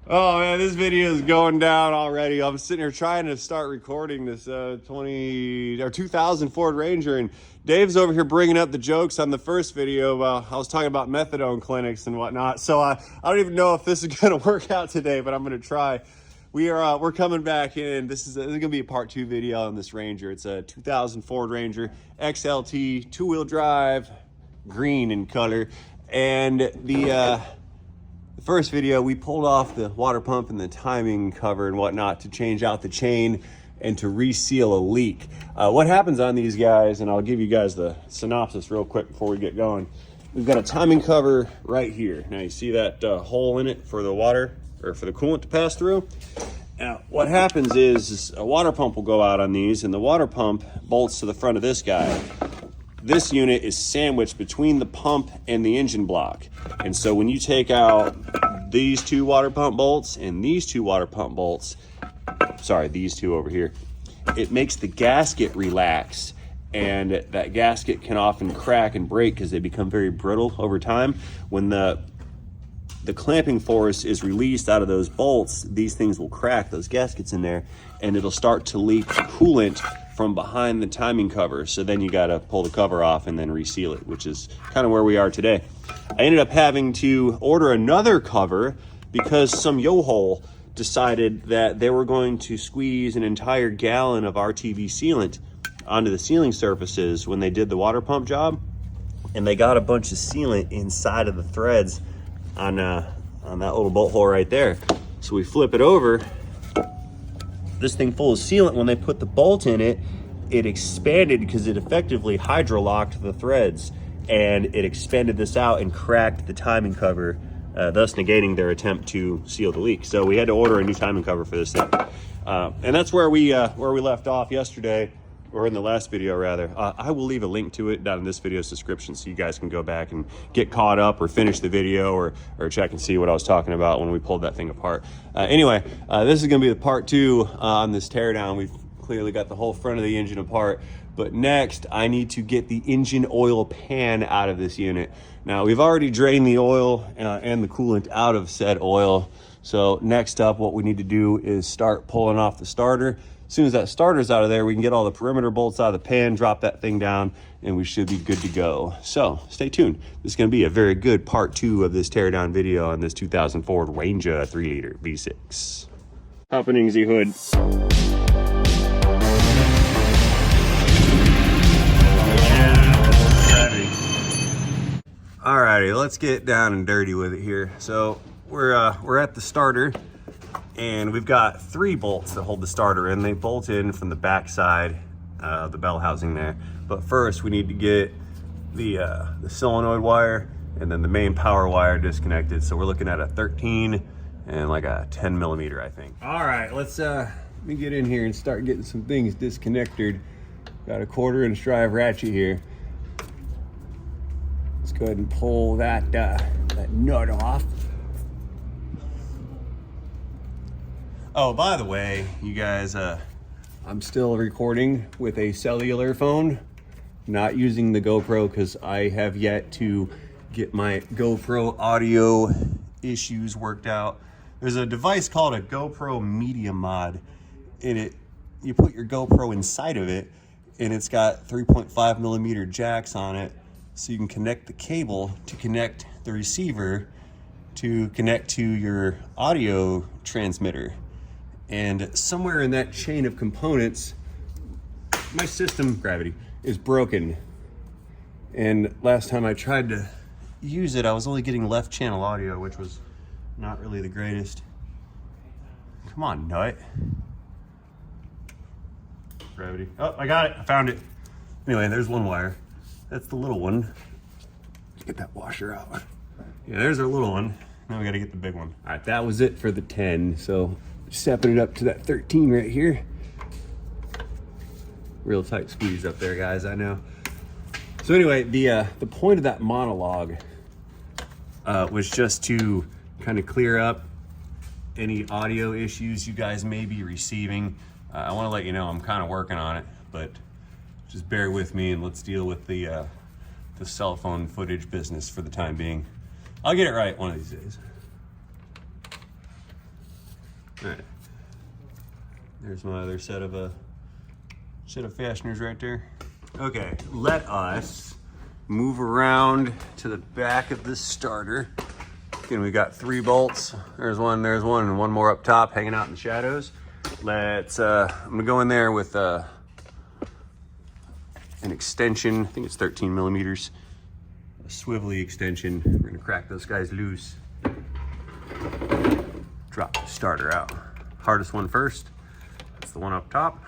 Oh man, this video is going down already. I'm sitting here trying to start recording this 2000 Ford Ranger, and Dave's over here bringing up the jokes on the first video. I was talking about methadone clinics and whatnot. So I don't even know if this is going to work out today, but I'm going to try. We're coming back in. This is going to be a part 2 video on this Ranger. It's a 2000 Ford Ranger XLT 2-wheel drive, green in color, and the first video, we pulled off the water pump and the timing cover and whatnot to change out the chain and to reseal a leak. What happens on these guys, and I'll give you guys the synopsis real quick before we get going. We've got a timing cover right here. Now you see that hole in it for the water or for the coolant to pass through. Now what happens is a water pump will go out on these, and the water pump bolts to the front of this guy. This unit is sandwiched between the pump and the engine block. And so when you take out these 2 water pump bolts and these 2 water pump bolts, sorry, these 2 over here, it makes the gasket relax. And that gasket can often crack and break because they become very brittle over time. When the clamping force is released out of those bolts, these things will crack, those gaskets in there, and it'll start to leak coolant from behind the timing cover. So then you got to pull the cover off and then reseal it, which is kind of where we are today. I ended up having to order another cover because some yo-hole decided that they were going to squeeze an entire gallon of RTV sealant onto the sealing surfaces when they did the water pump job. And they got a bunch of sealant inside of the threads on that little bolt hole right there. So we flip it over. This thing full of sealant, when they put the bolt in it, it expanded because it effectively hydrolocked the threads, and it expanded this out and cracked the timing cover, thus negating their attempt to seal the leak. So we had to order a new timing cover for this thing. And that's where we left off yesterday, or in the last video rather. I will leave a link to it down in this video's description so you guys can go back and get caught up or finish the video or check and see what I was talking about when we pulled that thing apart. Anyway, this is gonna be the part 2 on this teardown. We've clearly got the whole front of the engine apart, but next I need to get the engine oil pan out of this unit. Now we've already drained the oil and the coolant out of said oil. So next up, what we need to do is start pulling off the starter. As soon as that starter's out of there, we can get all the perimeter bolts out of the pan, drop that thing down, and we should be good to go. So stay tuned. This is going to be a very good part 2 of this teardown video on this 2000 Ford Ranger 3-liter V6. Hopping Z hood. Alrighty, let's get down and dirty with it here. So we're at the starter. And we've got 3 bolts that hold the starter in. They bolt in from the back side of the bell housing there. But first we need to get the solenoid wire and then the main power wire disconnected. So we're looking at a 13 and like a 10 millimeter, I think. All right, let me get in here and start getting some things disconnected. Got a 1/4 drive ratchet here. Let's go ahead and pull that nut off. Oh, by the way, you guys, I'm still recording with a cellular phone, not using the GoPro because I have yet to get my GoPro audio issues worked out. There's a device called a GoPro Media Mod. You put your GoPro inside of it, and it's got 3.5 millimeter jacks on it, so you can connect the cable to connect the receiver to connect to your audio transmitter. And somewhere in that chain of components, my system, gravity, is broken. And last time I tried to use it, I was only getting left channel audio, which was not really the greatest. Come on, nut. Gravity. Oh, I got it, I found it. Anyway, there's one wire. That's the little one. Let's get that washer out. Yeah, there's our little one. Now we gotta get the big one. All right, that was it for the 10. So stepping it up to that 13 right here. Real tight squeeze up there, guys, I know. So anyway, the point of that monologue was just to kind of clear up any audio issues you guys may be receiving. I want to let you know I'm kind of working on it, but just bear with me and let's deal with the cell phone footage business for the time being. I'll get it right one of these days. All right. There's my other set of fasteners right there. Okay, let us move around to the back of this starter. Again, we got 3 bolts. There's one, and one more up top hanging out in the shadows. Let's, I'm gonna go in there with an extension. I think it's 13 millimeters. A swivelly extension. We're gonna crack those guys loose. Drop the starter out. Hardest one first. That's the one up top.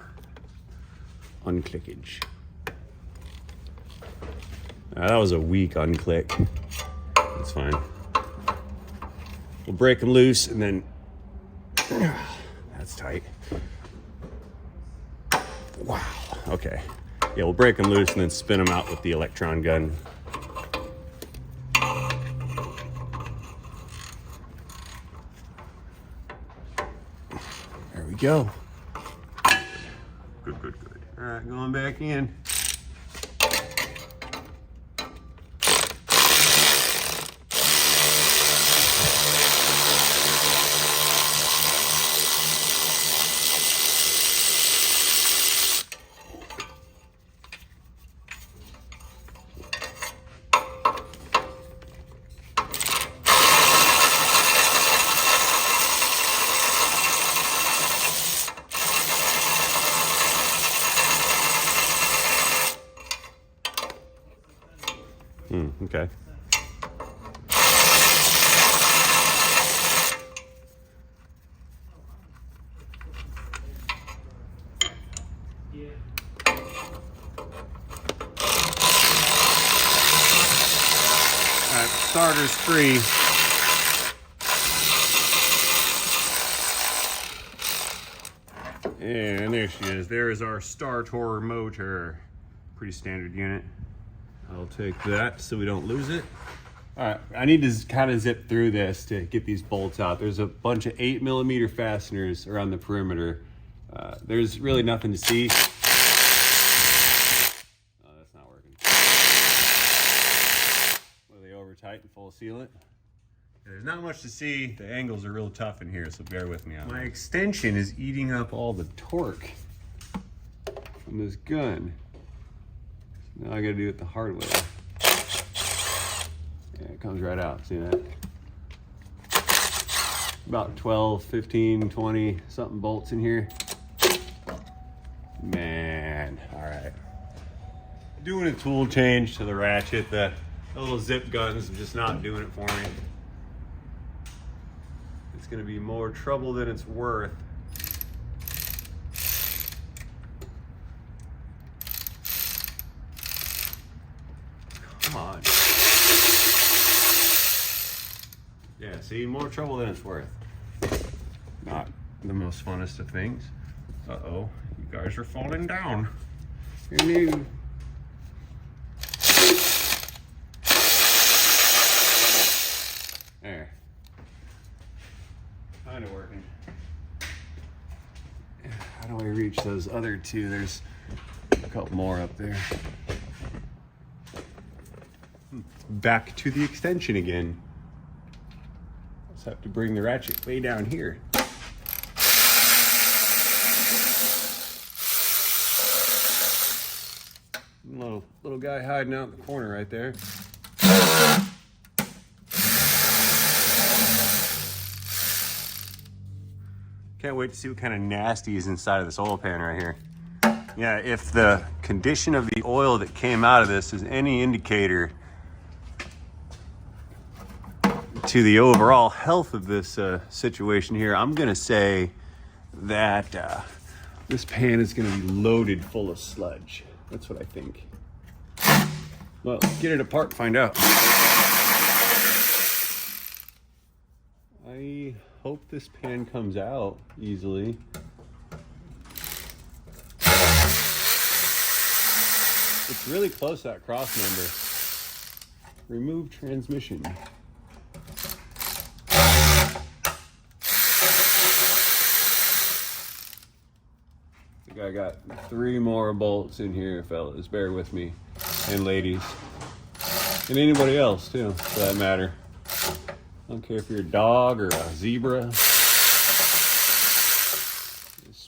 Unclickage. That was a weak unclick. That's fine. We'll break them loose and then, that's tight. Wow, okay. Yeah, we'll break them loose and then spin them out with the electron gun. There we go. Good, good, good. All right, going back in. Okay. Alright, starter's free. And there she is. There is our starter motor. Pretty standard unit. I'll take that so we don't lose it. All right, I need to kind of zip through this to get these bolts out. There's a bunch of 8 millimeter fasteners around the perimeter. There's really nothing to see. Oh, that's not working. Are they over tight and full sealant? There's not much to see. The angles are real tough in here, so bear with me on that. My extension is eating up all the torque from this gun. Now I gotta do it the hard way. Yeah, it comes right out, see that? About 12, 15, 20 something bolts in here. Man, all right. Doing a tool change to the ratchet. The little zip guns are just not doing it for me. It's gonna be more trouble than it's worth. Come on. Yeah, see, more trouble than it's worth. Not the most funnest of things. Uh-oh, you guys are falling down. You're new. There. Kind of working. How do I reach those other two? There's a couple more up there. Back to the extension again. Just have to bring the ratchet way down here. Little guy hiding out in the corner right there. Can't wait to see what kind of nasty is inside of this oil pan right here. Yeah, if the condition of the oil that came out of this is any indicator to the overall health of this situation here, I'm gonna say that this pan is gonna be loaded full of sludge. That's what I think. Well, let's get it apart and find out. I hope this pan comes out easily. It's really close to that cross member. Remove transmission. I think I got 3 more bolts in here, fellas. Bear with me. And ladies. And anybody else, too, for that matter. I don't care if you're a dog or a zebra.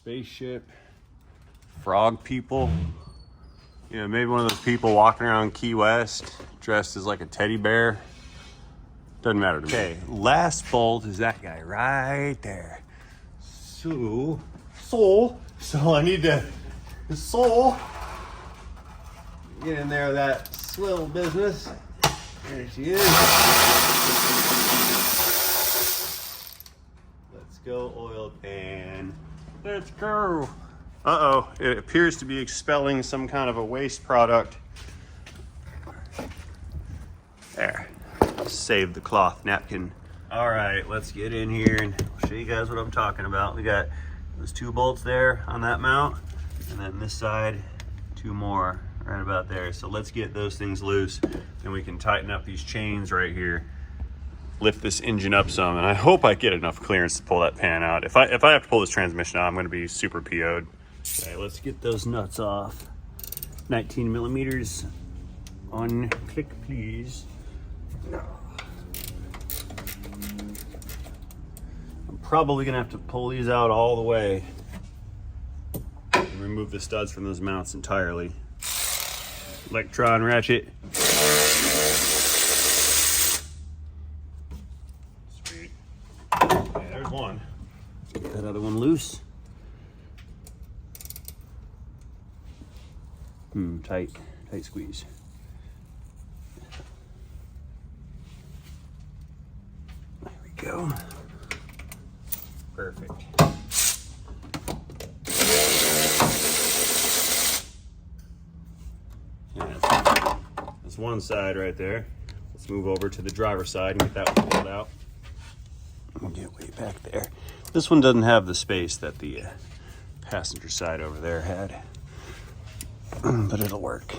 spaceship, frog people. You know, maybe one of those people walking around Key West dressed as like a teddy bear. Doesn't matter to me. Okay, last bolt is that guy right there. So I need to, get in there with that swivel business. There she is. Let's go, oil pan. Let's go. Uh-oh, it appears to be expelling some kind of a waste product. There, save the cloth napkin. All right, let's get in here and show you guys what I'm talking about. We got those 2 bolts there on that mount, and then this side, 2 more right about there. So let's get those things loose, and we can tighten up these chains right here. Lift this engine up some, and I hope I get enough clearance to pull that pan out. If I have to pull this transmission out, I'm gonna be super PO'd. Okay, let's get those nuts off. 19 millimeters on click, please. I'm probably gonna have to pull these out all the way and remove the studs from those mounts entirely. Electron ratchet. Sweet. Okay, there's one. Get that other one loose. Tight squeeze. There we go. Perfect. Yeah, that's one side right there. Let's move over to the driver's side and get that one pulled out. We'll get way back there. This one doesn't have the space that the passenger side over there had, but it'll work.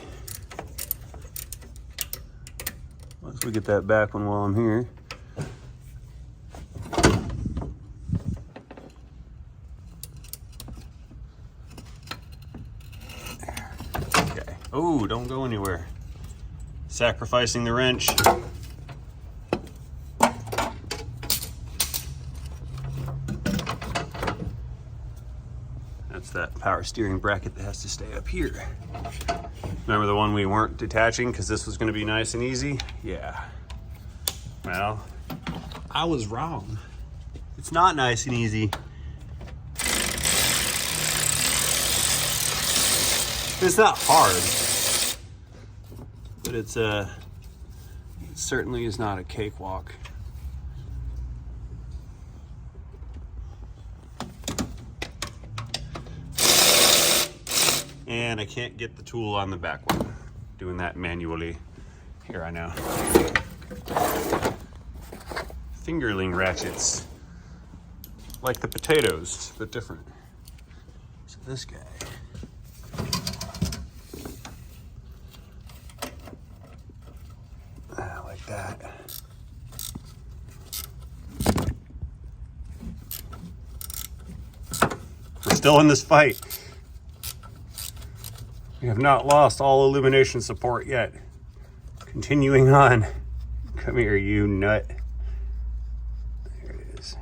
Once we get that back one while I'm here. Okay. Oh, don't go anywhere. Sacrificing the wrench. That's that power steering bracket that has to stay up here. Remember the one we weren't detaching because this was going to be nice and easy? Yeah. Well, I was wrong. It's not nice and easy. It's not hard, but it certainly is not a cakewalk. And I can't get the tool on the back one. Doing that manually. Here, I know. Fingerling ratchets. Like the potatoes, but different. So this guy. Like that. We're still in this fight. We have not lost all illumination support yet. Continuing on. Come here, you nut. There it is.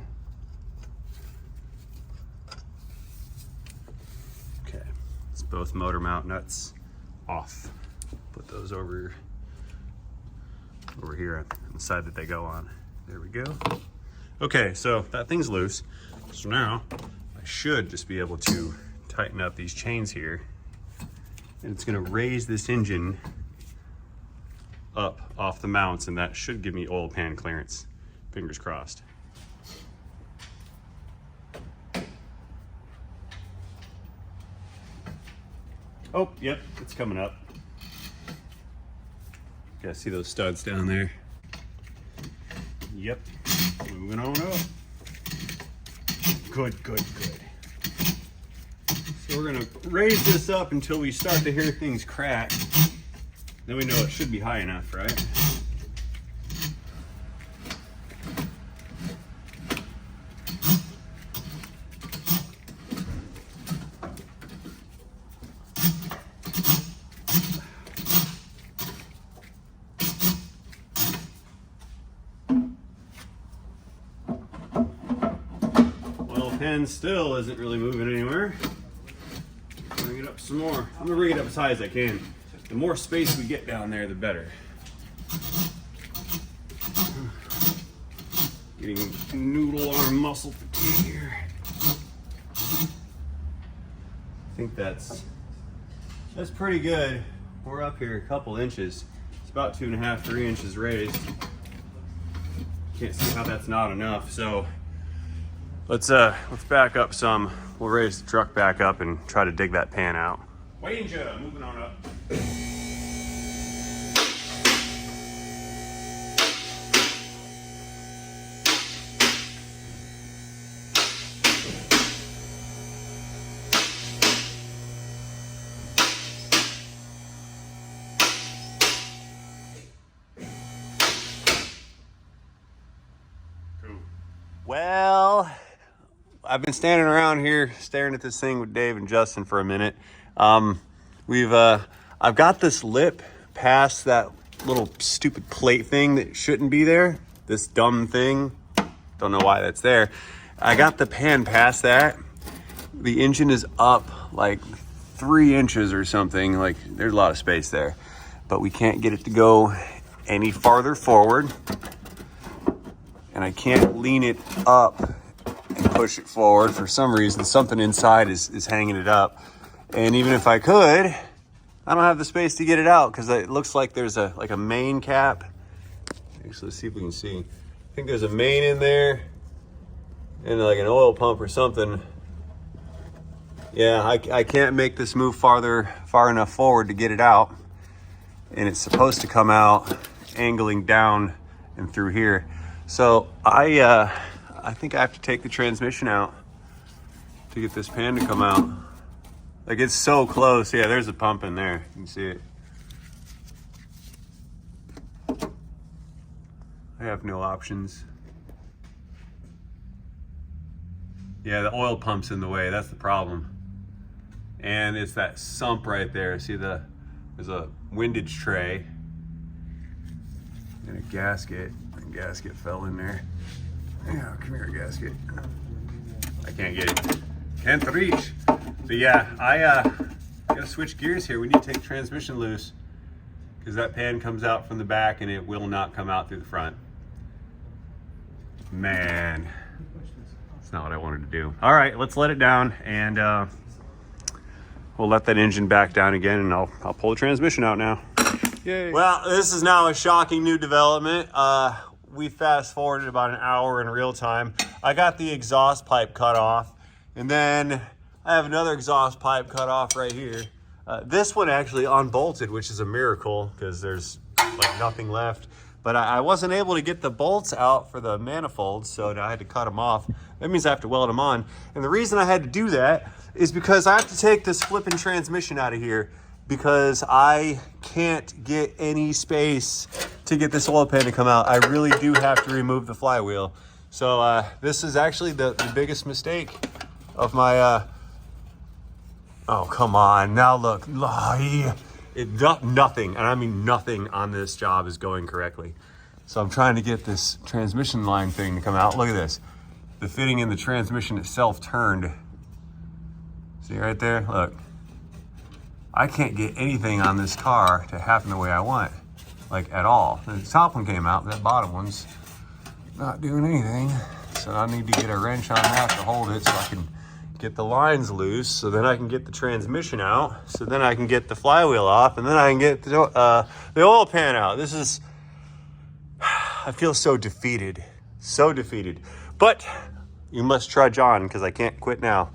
Okay, it's both motor mount nuts off. Put those over here on the side that they go on. There we go. Okay, so that thing's loose. So now I should just be able to tighten up these chains here. And it's gonna raise this engine up off the mounts, and that should give me oil pan clearance. Fingers crossed. Oh, yep, it's coming up. Yeah, see those studs down there? Yep, moving on up. Good, good, good. So we're gonna raise this up until we start to hear things crack. Then we know it should be high enough, right? Oil pen still isn't really moving anywhere. Bring it up some more. I'm gonna bring it up as high as I can. The more space we get down there, the better. Getting noodle arm muscle fatigue here. I think that's pretty good. We're up here a couple inches. It's about 2.5, 3 inches raised. Can't see how that's not enough. So let's back up some. We'll raise the truck back up and try to dig that pan out. Danger, moving on up. Well, I've been standing around here staring at this thing with Dave and Justin for a minute. I've got this lip past that little stupid plate thing that shouldn't be there. This dumb thing. Don't know why that's there. I got the pan past that. The engine is up like 3 inches or something. Like there's a lot of space there, but we can't get it to go any farther forward. And I can't lean it up and push it forward. For some reason, something inside is hanging it up. And even if I could, I don't have the space to get it out because it looks like there's a main cap. Actually, let's see if we can see. I think there's a main in there and like an oil pump or something. Yeah, I can't make this move far enough forward to get it out. And it's supposed to come out angling down and through here. So I think I have to take the transmission out to get this pan to come out. Like it's so close. Yeah, there's a pump in there. You can see it. I have no options. Yeah, the oil pump's in the way. That's the problem. And it's that sump right there. See there's a windage tray and a gasket. Gasket fell in there. Yeah, come here, gasket. I can't get it. Can't reach. So yeah, I gotta switch gears here. We need to take the transmission loose because that pan comes out from the back and it will not come out through the front. Man, that's not what I wanted to do. All right, let's let it down and we'll let that engine back down again and I'll pull the transmission out now. Yay. Well, this is now a shocking new development. We fast forwarded about an hour in real time. I got the exhaust pipe cut off, and then I have another exhaust pipe cut off right here. This one actually unbolted, which is a miracle because there's like nothing left. But I wasn't able to get the bolts out for the manifolds, so I had to cut them off. That means I have to weld them on. And the reason I had to do that is because I have to take this flipping transmission out of here because I can't get any space to get this oil pan to come out. I really do have to remove the flywheel. So this is actually the biggest mistake of my, oh, come on. Now look, nothing, and I mean nothing on this job is going correctly. So I'm trying to get this transmission line thing to come out. Look at this. The fitting in the transmission itself turned. See right there? Look. I can't get anything on this car to happen the way I want, like at all. The top one came out, that bottom one's not doing anything. So I need to get a wrench on that to hold it so I can get the lines loose, so then I can get the transmission out, so then I can get the flywheel off, and then I can get the oil pan out. This is, I feel so defeated, But you must trudge on because I can't quit now.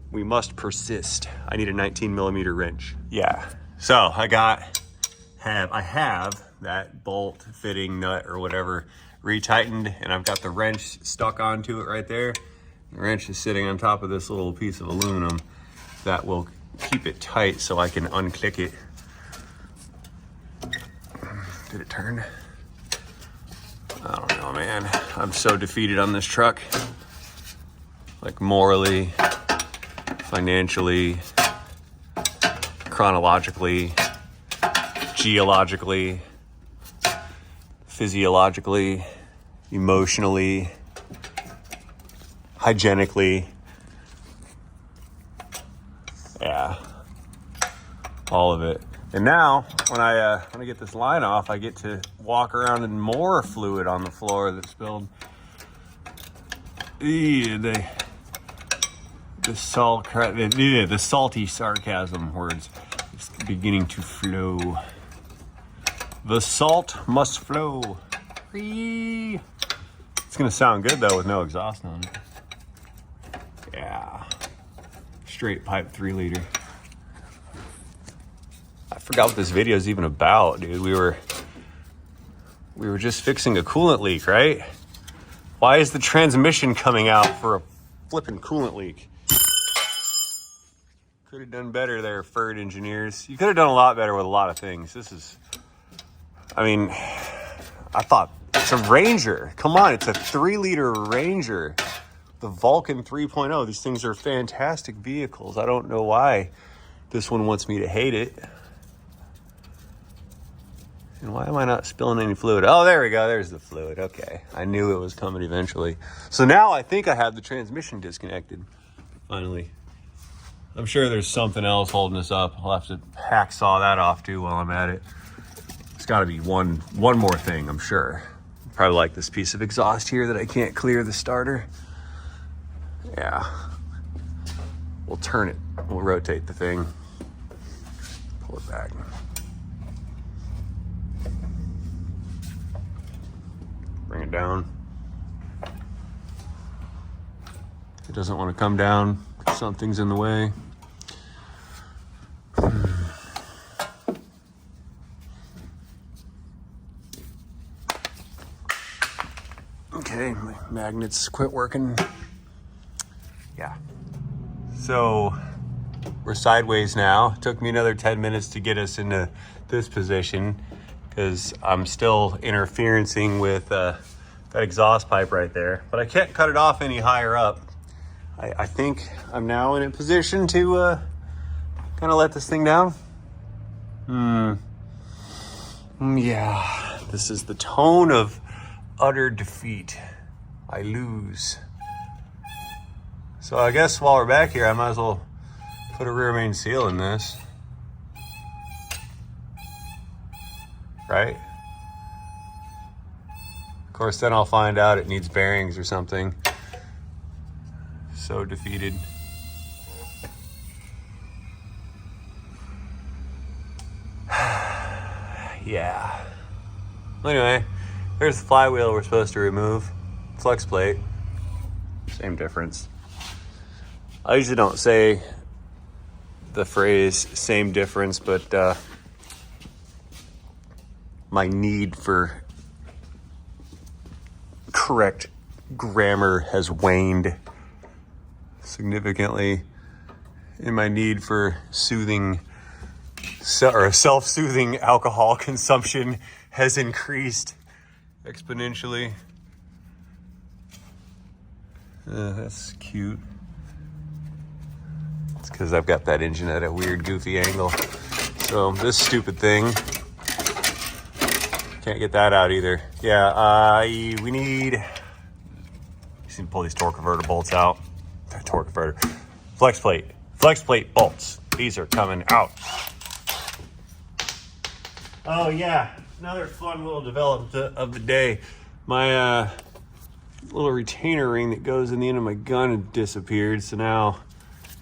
We must persist. I need a 19mm wrench. Yeah. So I have that bolt fitting nut or whatever retightened, and I've got the wrench stuck onto it right there. The wrench is sitting on top of this little piece of aluminum that will keep it tight so I can unclick it. Did it turn? I don't know, man. I'm so defeated on this truck. Like morally, financially, chronologically, geologically, physiologically, emotionally, hygienically. Yeah, all of it. And now, when I get this line off, I get to walk around in more fluid on the floor that's spilled. The salty sarcasm words is beginning to flow. The salt must flow. It's gonna sound good though with no exhaust on it. Yeah, straight pipe 3 liter. I forgot what this video is even about, dude. We were just fixing a coolant leak, right? Why is the transmission coming out for a flipping coolant leak? Could have done better there, Ferd engineers. You could have done a lot better with a lot of things. I thought it's a Ranger. Come on, it's a 3 liter Ranger. The Vulcan 3.0. These things are fantastic vehicles. I don't know why this one wants me to hate it. And why am I not spilling any fluid? Oh, there we go. There's the fluid. Okay. I knew it was coming eventually. So now I think I have the transmission disconnected. Finally. I'm sure there's something else holding us up. I'll have to hacksaw that off too while I'm at it. It's got to be one more thing, I'm sure. Probably like this piece of exhaust here that I can't clear the starter. Yeah. We'll turn it. We'll rotate the thing. Pull it back. Bring it down. It doesn't want to come down. Something's in the way. Okay, my magnets quit working. Yeah. So we're sideways now. It took me another 10 minutes to get us into this position because I'm still interferencing with that exhaust pipe right there. But I can't cut it off any higher up. I think I'm now in a position to kind of let this thing down. Yeah, this is the tone of utter defeat. I lose. So I guess while we're back here, I might as well put a rear main seal in this. Right? Of course, then I'll find out it needs bearings or something. So defeated. Yeah. Anyway, there's the flywheel we're supposed to remove. Flex plate. Same difference. I usually don't say the phrase same difference, but my need for correct grammar has waned significantly, in my need for self-soothing alcohol consumption has increased exponentially. That's cute. It's because I've got that engine at a weird, goofy angle. So this stupid thing, can't get that out either. Yeah, we need to pull these torque converter bolts out. Torque converter, flex plate bolts. These are coming out. Oh yeah, another fun little development of the day. My little retainer ring that goes in the end of my gun had disappeared, so now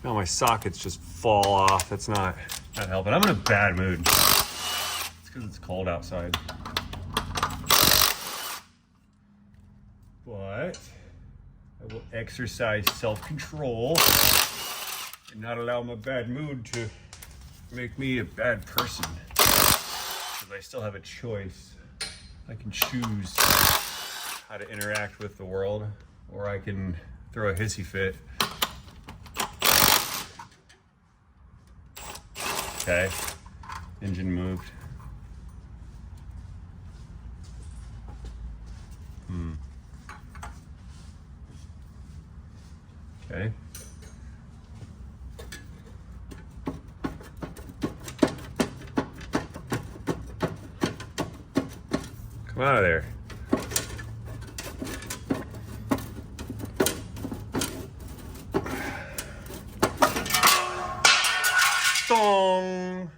my sockets just fall off. That's not helping. I'm in a bad mood. It's because it's cold outside. But I will exercise self-control and not allow my bad mood to make me a bad person. Because I still have a choice. I can choose how to interact with the world, or I can throw a hissy fit. Okay, engine moved. Okay. Come out of there. Stong.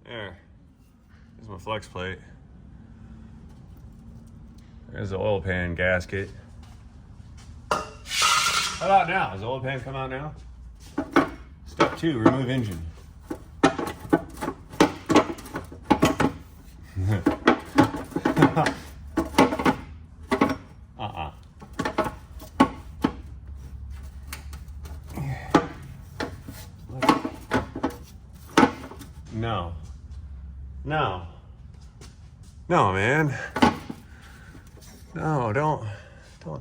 There. There's my flex plate. There's the oil pan gasket. How about now? Does the oil pan come out now? Step 2, remove engine. No. No. No, man. No, don't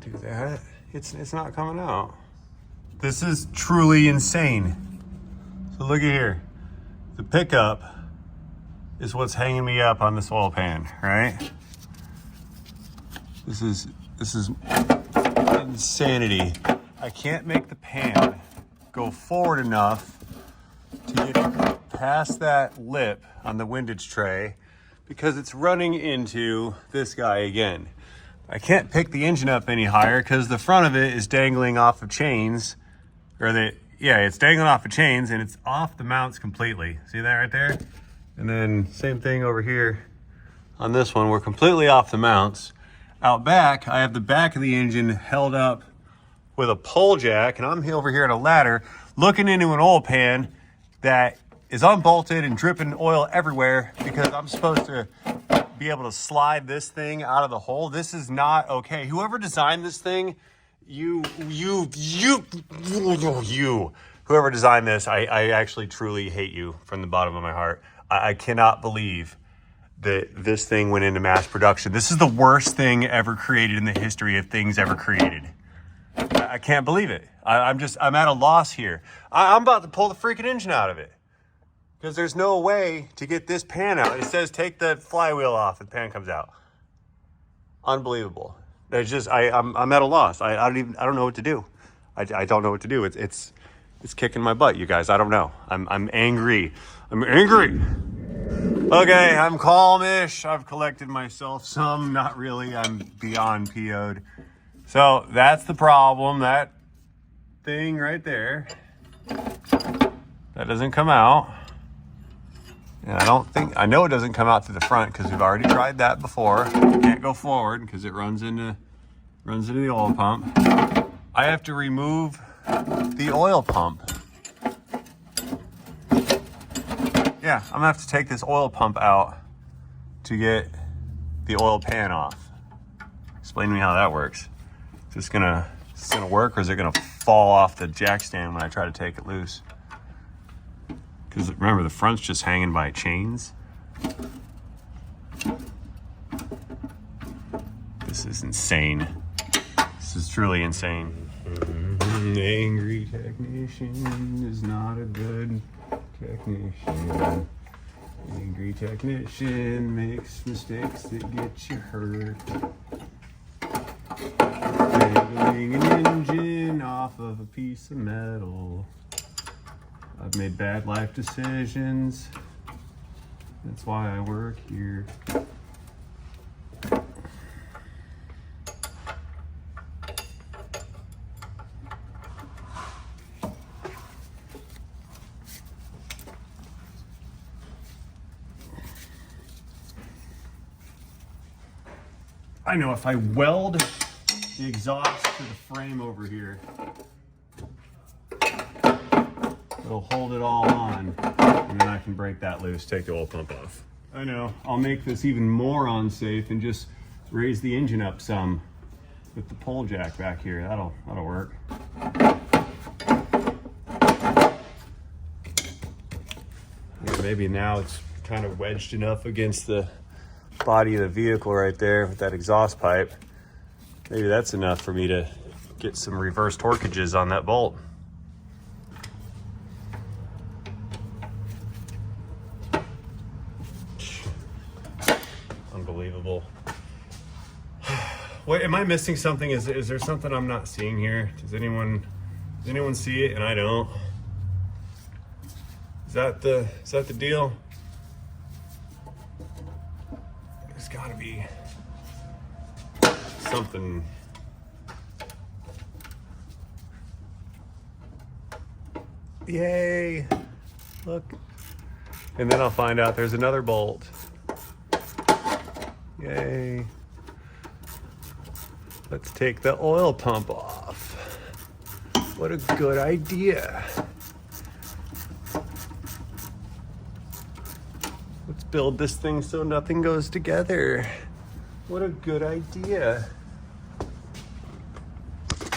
do that. It's not coming out. This is truly insane. So look at here. The pickup is what's hanging me up on this oil pan, right? This is insanity. I can't make the pan go forward enough to get past that lip on the windage tray because it's running into this guy again. I can't pick the engine up any higher because the front of it is dangling off of chains, it's dangling off of chains and it's off the mounts completely. See that right there? And then same thing over here on this one. We're completely off the mounts. Out back, I have the back of the engine held up with a pole jack, and I'm over here at a ladder looking into an oil pan that is unbolted and dripping oil everywhere because I'm supposed to be able to slide this thing out of the hole. This is not okay. Whoever designed this thing, whoever designed this, I actually truly hate you from the bottom of my heart. I cannot believe that this thing went into mass production. This is the worst thing ever created in the history of things ever created. I can't believe it. I'm at a loss here. I'm about to pull the freaking engine out of it because there's no way to get this pan out. It says take the flywheel off and the pan comes out. Unbelievable. It's just I'm at a loss. I don't know what to do. I don't know what to do. It's kicking my butt, you guys. I don't know. I'm angry. I'm angry. Okay, I'm calmish. I've collected myself some. Not really. I'm beyond PO'd. So that's the problem. That thing right there. That doesn't come out. And I know it doesn't come out to the front because we've already tried that before. It can't go forward because it runs into the oil pump. I have to remove the oil pump. Yeah, I'm gonna have to take this oil pump out to get the oil pan off. Explain to me how that works. Is this gonna work, or is it gonna fall off the jack stand when I try to take it loose? Because remember, the front's just hanging by chains. This is insane. This is truly insane. Angry technician is not a good technician. Angry technician makes mistakes that get you hurt. Dangling an engine off of a piece of metal. I've made bad life decisions. That's why I work here. I know if I weld the exhaust to the frame over here, it'll hold it all on, and then I can break that loose, take the oil pump off. I know, I'll make this even more unsafe and just raise the engine up some with the pole jack back here. That'll work. Yeah, maybe now it's kind of wedged enough against the body of the vehicle right there with that exhaust pipe. Maybe that's enough for me to get some reverse torquages on that bolt. Unbelievable. Wait, am I missing something? Is there something I'm not seeing here? Does anyone see it and I don't? Is that the deal? There's gotta be something. Yay. Look. And then I'll find out there's another bolt. Yay. Let's take the oil pump off. What a good idea. Let's build this thing so nothing goes together. What a good idea.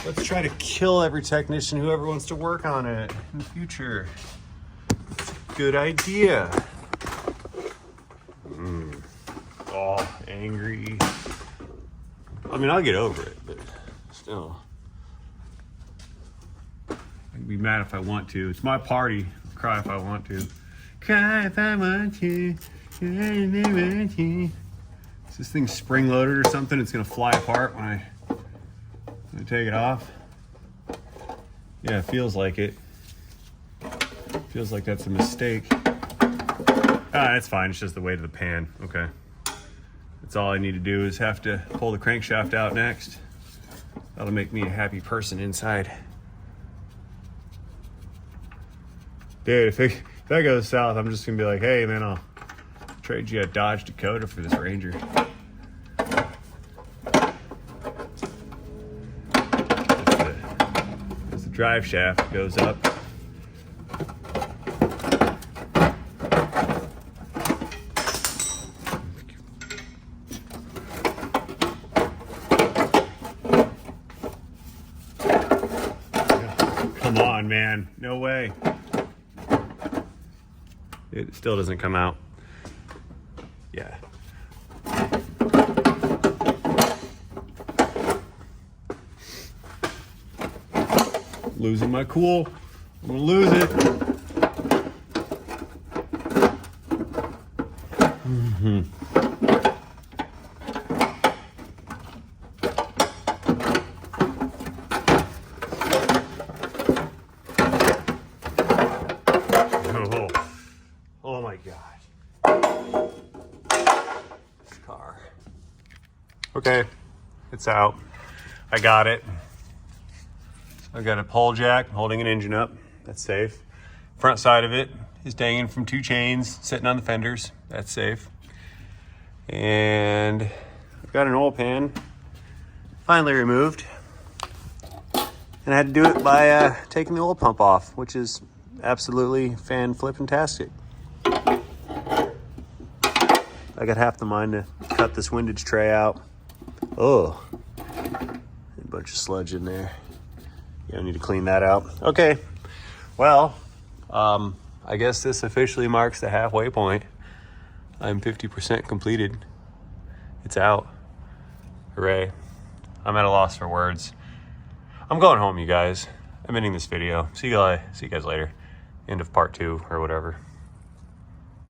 Let's try to kill every technician who ever wants to work on it in the future. Good idea. Oh, angry. I mean, I'll get over it, but still. I can be mad if I want to. It's my party. I'll cry if I want to. Cry if I want to. Is this thing spring loaded or something? It's gonna fly apart when I take it off. Yeah, it feels like it. Feels like that's a mistake. Ah, that's fine. It's just the weight of the pan. Okay. That's all I need to do is have to pull the crankshaft out next. That'll make me a happy person inside. Dude, if that goes south, I'm just gonna be like, hey man, I'll trade you a Dodge Dakota for this Ranger. As the drive shaft goes up. Come on, man. No way. It still doesn't come out. Yeah. Losing my cool. I'm gonna lose it. Oh my God. This car. Okay, it's out. I got it. I've got a pole jack holding an engine up. That's safe. Front side of it is hanging from 2 chains sitting on the fenders. That's safe. And I've got an oil pan finally removed. And I had to do it by taking the oil pump off, which is absolutely fan-flippin-tastic. I got half the mind to cut this windage tray out. Oh, a bunch of sludge in there. Yeah, I need to clean that out. Okay, well, I guess this officially marks the halfway point. I'm 50% completed. It's out. Hooray. I'm at a loss for words. I'm going home, you guys. I'm ending this video. See you guys later. End of part 2 or whatever.